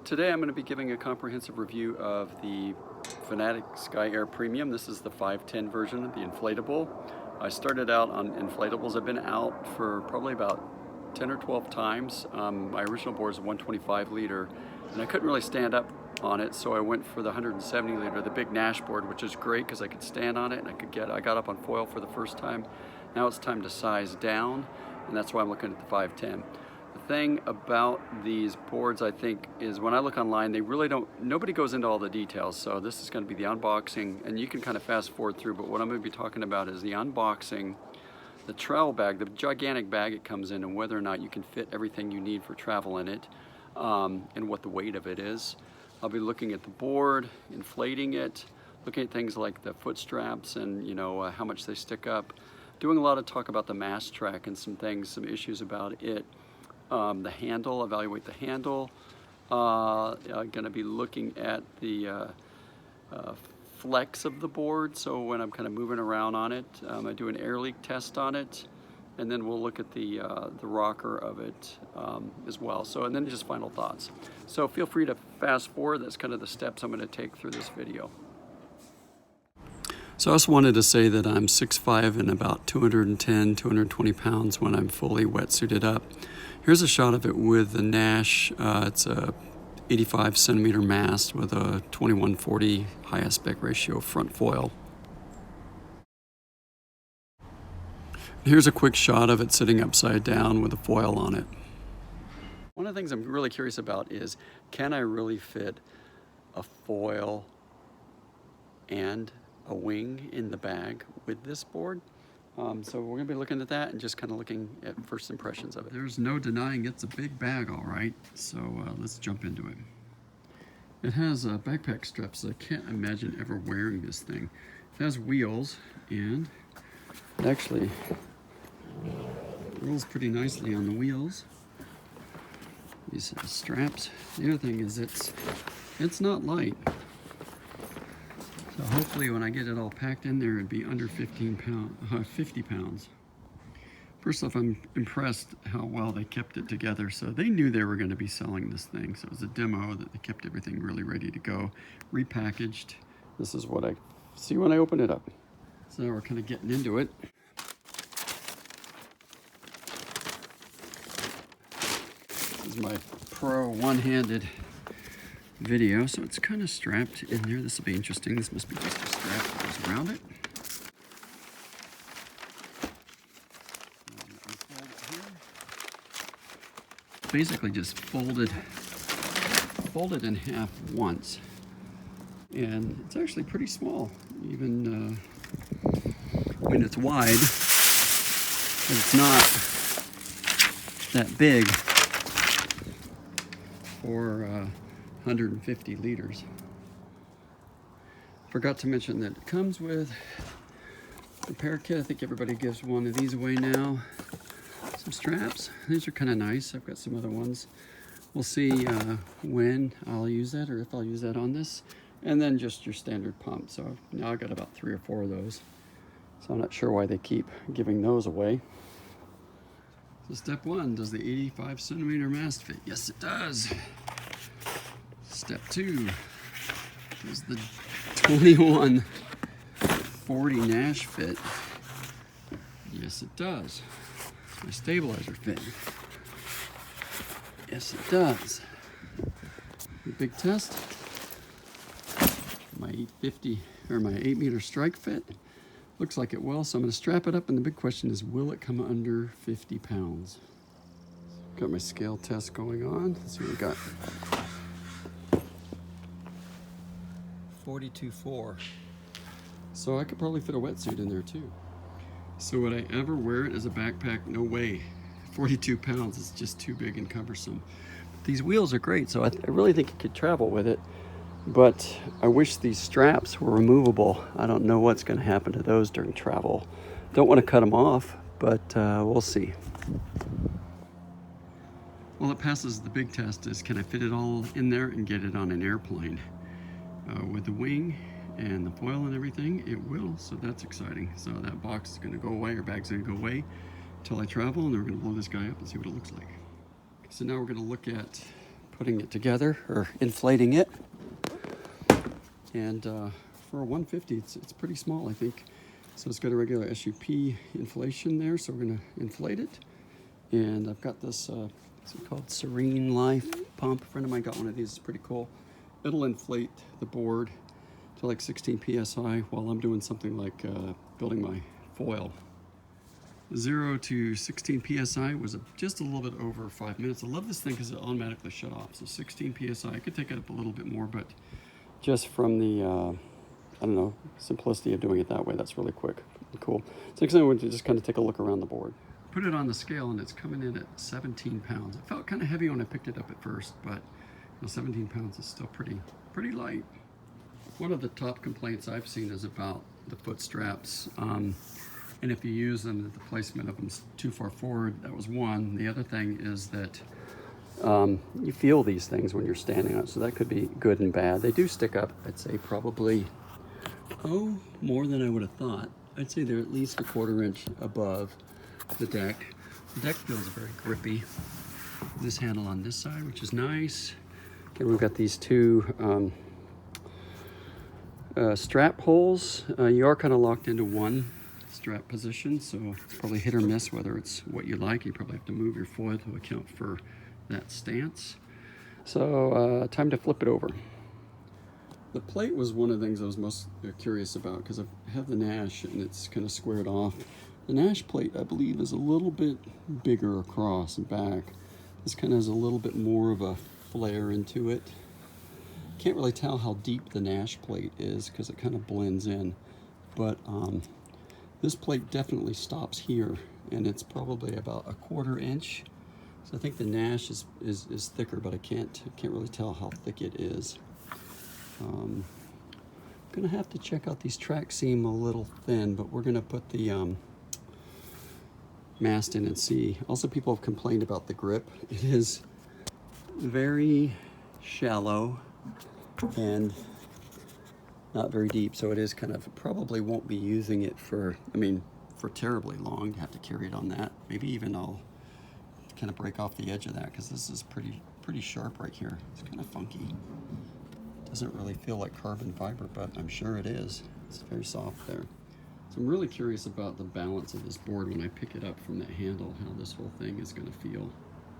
Today I'm going to be giving a comprehensive review of the Fanatic Sky Air Premium. This is the 510 version, the inflatable. I started out on inflatables. I've been out for probably about 10 or 12 times. My original board is a 125 liter and I couldn't really stand up on it, so I went for the 170 liter, the big Nash board, which is great because I could stand on it and I got up on foil for the first time. Now it's time to size down, and that's why I'm looking at the 510. The thing about these boards, I think, is when I look online, nobody goes into all the details. So this is going to be the unboxing, and you can kind of fast forward through, but what I'm going to be talking about is the unboxing, the travel bag, the gigantic bag it comes in, and whether or not you can fit everything you need for travel in it, and what the weight of it is. I'll be looking at the board, inflating it, looking at things like the foot straps and how much they stick up, doing a lot of talk about the mast track and some issues about it. The handle, evaluate the handle. I'm going to be looking at the flex of the board, so when I'm kind of moving around on it. I do an air leak test on it, and then we'll look at the rocker of it as well. So, and then just final thoughts. So feel free to fast forward. That's kind of the steps I'm going to take through this video. So I just wanted to say that I'm 6'5" and about 210, 220 pounds when I'm fully wetsuited up. Here's a shot of it with the Nash. It's a 85 centimeter mast with a 2140 high aspect ratio front foil. Here's a quick shot of it sitting upside down with a foil on it. One of the things I'm really curious about is, can I really fit a foil and a wing in the bag with this board? So we're going to be looking at that and just kind of looking at first impressions of it. There's no denying it's a big bag, all right. So let's jump into it. It has backpack straps. I can't imagine ever wearing this thing. It has wheels, and it actually rolls pretty nicely on the wheels. These straps. The other thing is it's not light. So hopefully when I get it all packed in there, it'd be under 50 pounds. First off, I'm impressed how well they kept it together. So they knew they were going to be selling this thing. So it was a demo that they kept everything really ready to go, repackaged. This is what I see when I open it up. So now we're kind of getting into it. This is my pro one-handed video, so it's kind of strapped in there. This will be interesting. This must be just a strap that goes around it. Basically just folded in half once, and it's actually pretty small. Even I mean, it's wide, but it's not that big for 150 liters. Forgot to mention that it comes with a repair kit. I think everybody gives one of these away now. Some straps. These are kind of nice. I've got some other ones. We'll see when I'll use that, or if I'll use that on this. And then just your standard pump. So now I've got about 3 or 4 of those. So I'm not sure why they keep giving those away. So step 1, does the 85 centimeter mast fit? Yes, it does. Step 2 is the 2140 Nash fit. Yes, it does. My stabilizer fit. Yes, it does. The big test. My 850 or my 8 meter strike fit. Looks like it will, so I'm going to strap it up, and the big question is, will it come under 50 pounds? Got my scale test going on. Let's see what we got. 42.4. So I could probably fit a wetsuit in there too. So would I ever wear it as a backpack? No way. 42 pounds is just too big and cumbersome. But these wheels are great, so I really think you could travel with it. But I wish these straps were removable. I don't know what's going to happen to those during travel. Don't want to cut them off, but we'll see. Well, it passes the big test is, can I fit it all in there and get it on an airplane? With the wing and the foil and everything, it will, so that's exciting. So that box is going to go away, or bag's going to go away until I travel, and then we're going to blow this guy up and see what it looks like. So now we're going to look at putting it together or inflating it. And for a 150, it's pretty small, I think. So it's got a regular SUP inflation there, so we're gonna inflate it. And I've got this, what's it called, Serene Life pump. A friend of mine got one of these, it's pretty cool. It'll inflate the board to like 16 PSI while I'm doing something like building my foil. 0 to 16 PSI was just a little bit over 5 minutes. I love this thing because it automatically shut off. So 16 PSI, I could take it up a little bit more, but just from the, I don't know, simplicity of doing it that way, that's really quick and cool. So next thing I want to just kind of take a look around the board. Put it on the scale and it's coming in at 17 pounds. It felt kind of heavy when I picked it up at first, but 17 pounds is still pretty light. One of the top complaints I've seen is about the foot straps. And if you use them, the placement of them is too far forward. That was one. The other thing is that you feel these things when you're standing on it, so that could be good and bad. They do stick up, I'd say probably, more than I would have thought. I'd say they're at least a 1/4 inch above the deck. The deck feels very grippy. This handle on this side, which is nice. Okay, we've got these two strap holes. You are kind of locked into one strap position, so it's probably hit or miss whether it's what you like. You probably have to move your foil to account for that stance. So time to flip it over. The plate was one of the things I was most curious about because I have the Nash and it's kind of squared off. The Nash plate, I believe, is a little bit bigger across and back. This kind of has a little bit more of a flare into it. Can't really tell how deep the Nash plate is because it kind of blends in, but this plate definitely stops here, and it's probably about a 1/4 inch. So I think the Nash is thicker, but I can't really tell how thick it is. I'm gonna have to check out these tracks, seem a little thin, but we're gonna put the mast in and see. Also, people have complained about the grip. It is very shallow and not very deep, so it is kind of, probably won't be using it for terribly long to have to carry it on that. Maybe even I'll kind of break off the edge of that because this is pretty sharp right here. It's kind of funky. Doesn't really feel like carbon fiber, but I'm sure it is. It's very soft there. So I'm really curious about the balance of this board when I pick it up from that handle, how this whole thing is going to feel.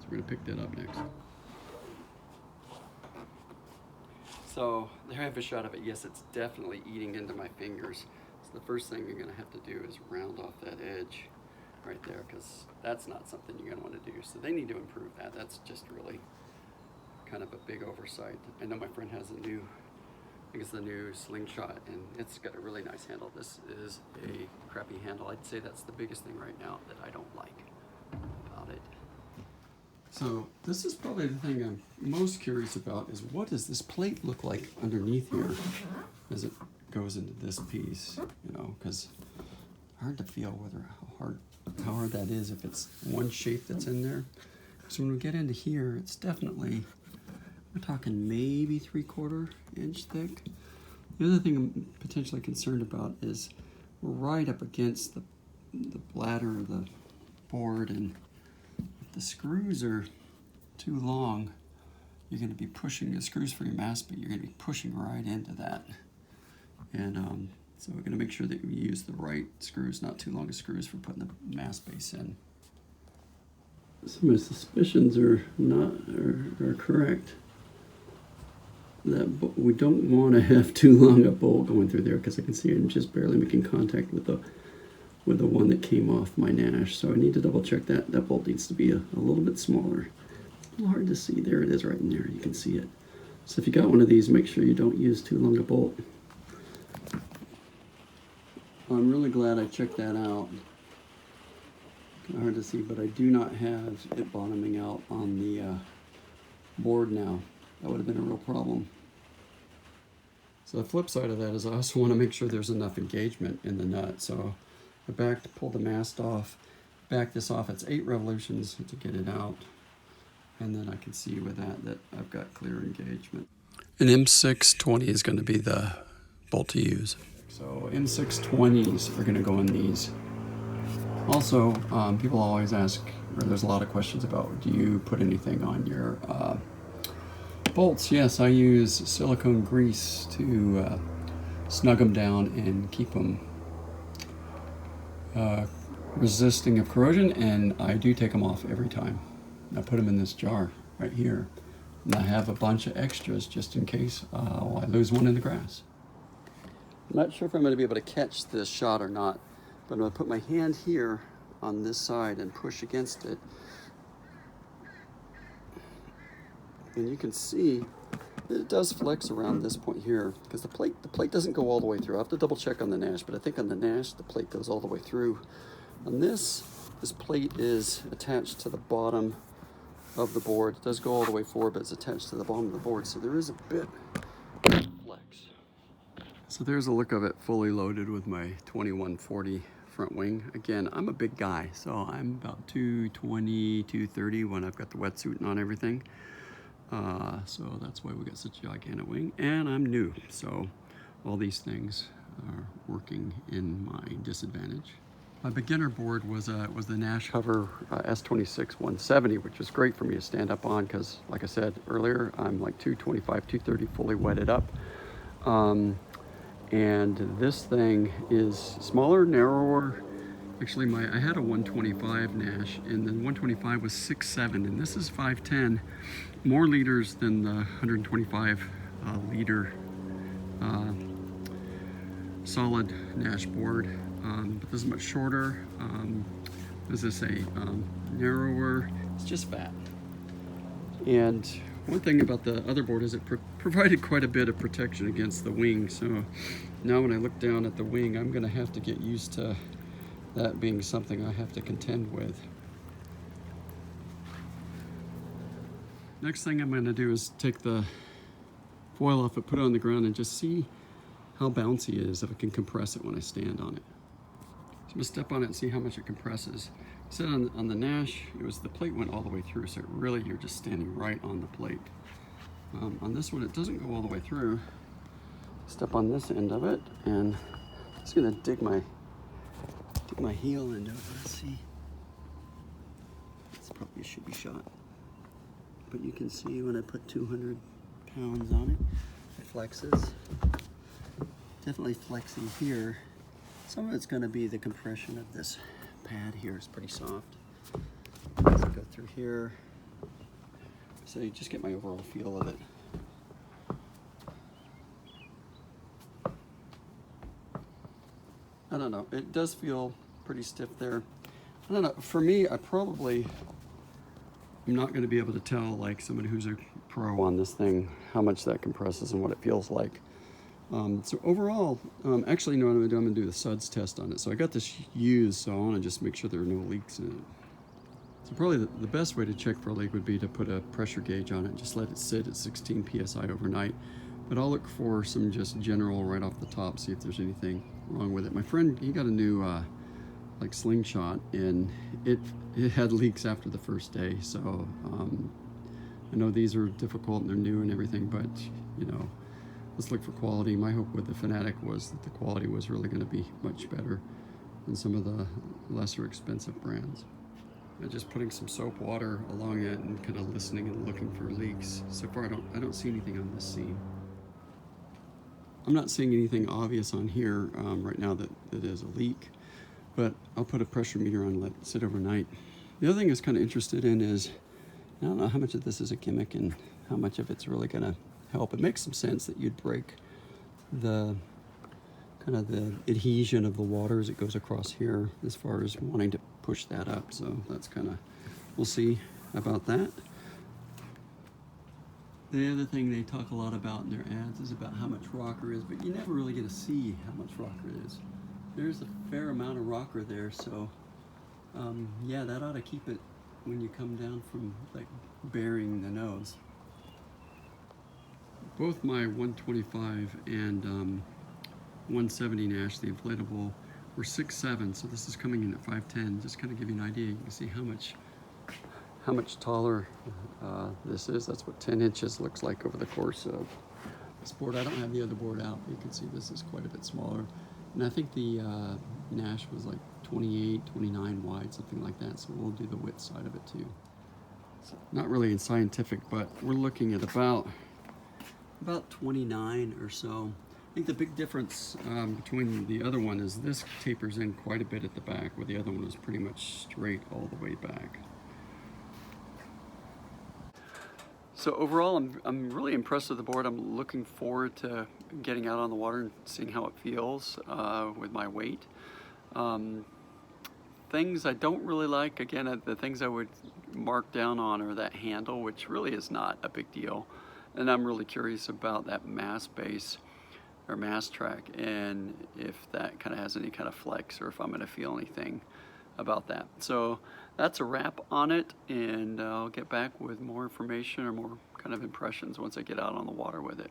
So we're going to pick that up next. So there I have a shot of it. Yes, it's definitely eating into my fingers. So the first thing you're going to have to do is round off that edge right there, because that's not something you're going to want to do. So they need to improve that. That's just really kind of a big oversight. I know my friend has a new, I think it's the new Slingshot, and it's got a really nice handle. This is a crappy handle. I'd say that's the biggest thing right now that I don't like about it. So this is probably the thing I'm most curious about, is what does this plate look like underneath here as it goes into this piece, you know, because hard to feel whether how hard that is if it's one shape that's in there. So when we get into here, it's definitely, we're talking maybe 3/4 inch thick. The other thing I'm potentially concerned about is we're right up against the bladder of the board, and if the screws are too long, you're going to be pushing the screws for your mast, but you're going to be pushing right into that. And so we're going to make sure that we use the right screws, not too long of screws for putting the mast base in. So my suspicions are correct. That we don't want to have too long a bolt going through there, because I can see I'm just barely making contact with the one that came off my Nash. So I need to double check that. That bolt needs to be a little bit smaller. It's a little hard to see. There it is right in there. You can see it. So if you got one of these, make sure you don't use too long a bolt. I'm really glad I checked that out. Kind of hard to see, but I do not have it bottoming out on the board now. That would have been a real problem. So the flip side of that is I also want to make sure there's enough engagement in the nut. So I pulled the mast off, back this off. It's 8 revolutions to get it out. And then I can see with that I've got clear engagement. An M620 is going to be the bolt to use. So M620s are going to go in these. Also, people always ask, or there's a lot of questions about, do you put anything on your Bolts, yes, I use silicone grease to snug them down and keep them resisting of corrosion, and I do take them off every time. I put them in this jar right here, and I have a bunch of extras just in case I lose one in the grass. I'm not sure if I'm going to be able to catch this shot or not, but I'm going to put my hand here on this side and push against it. And you can see it does flex around this point here because the plate doesn't go all the way through. I have to double check on the Nash, but I think on the Nash the plate goes all the way through. On this plate is attached to the bottom of the board. It does go all the way forward, but it's attached to the bottom of the board, so there is a bit of flex. So there's a look of it fully loaded with my 2140 front wing. Again, I'm a big guy, so I'm about 220, 230 when I've got the wetsuit on everything. So that's why we got such a gigantic wing, and I'm new, so all these things are working in my disadvantage. My beginner board was the Nash Hover S26 170, which was great for me to stand up on because, like I said earlier, I'm like 225, 230 fully wetted up. And this thing is smaller, narrower. Actually, I had a 125 Nash, and then 125 was 6'7", and this is 5'10", more liters than the 125 liter solid Nash board, but this is much shorter. As I say, narrower. It's just fat. And one thing about the other board is it provided quite a bit of protection against the wing. So now when I look down at the wing, I'm going to have to get used to that being something I have to contend with. Next thing I'm going to do is take the foil off it, put it on the ground, and just see how bouncy it is, if I can compress it when I stand on it. So I'm going to step on it and see how much it compresses. So on the Nash, the plate went all the way through, so really you're just standing right on the plate. On this one, it doesn't go all the way through. Step on this end of it, and I'm just going to dig my heel into it. Let's see. This probably should be shot. But you can see when I put 200 pounds on it, it flexes. Definitely flexing here. Some of it's going to be the compression of this pad here. It's pretty soft. Let's go through here. So you just get my overall feel of it. I don't know. It does feel pretty stiff there. I don't know. For me, I probably am not going to be able to tell, like somebody who's a pro on this thing, how much that compresses and what it feels like. So overall, actually, no, I'm going to do the suds test on it. So I got this used, so I want to just make sure there are no leaks in it. So probably the best way to check for a leak would be to put a pressure gauge on it and just let it sit at 16 PSI overnight. But I'll look for some just general right off the top, see if there's anything wrong with it. My friend, he got a new like slingshot, and it had leaks after the first day. So I know these are difficult and they're new and everything, but you know, let's look for quality. My hope with the Fanatic was that the quality was really going to be much better than some of the lesser expensive brands. And just putting some soap water along it and kind of listening and looking for leaks. So far, I don't see anything on this seam. I'm not seeing anything obvious on here right now that is a leak, but I'll put a pressure meter on and let it sit overnight. The other thing I was kind of interested in is, I don't know how much of this is a gimmick and how much of it's really going to help. It makes some sense that you'd break the kind of the adhesion of the water as it goes across here as far as wanting to push that up. So that's kind of, we'll see about that. The other thing they talk a lot about in their ads is about how much rocker is, but you never really get to see how much rocker it is. There's a fair amount of rocker there, so yeah, that ought to keep it when you come down from like bearing the nose. Both my 125 and 170 Nash, the inflatable, were 6'7", so this is coming in at 5'10". Just kind of give you an idea. You can see how much taller this is. That's what 10 inches looks like over the course of this board. I don't have the other board out, but you can see this is quite a bit smaller. And I think the Nash was like 28, 29 wide, something like that. So we'll do the width side of it too. So not really scientific, but we're looking at about about 29 or so. I think the big difference between the other one is this tapers in quite a bit at the back, where the other one is pretty much straight all the way back. So overall, I'm really impressed with the board. I'm looking forward to getting out on the water and seeing how it feels with my weight. Things I don't really like, again, the things I would mark down on are that handle, which really is not a big deal. And I'm really curious about that mast base or mast track, and if that kind of has any kind of flex, or if I'm going to feel anything about that. So that's a wrap on it, and I'll get back with more information or more kind of impressions once I get out on the water with it.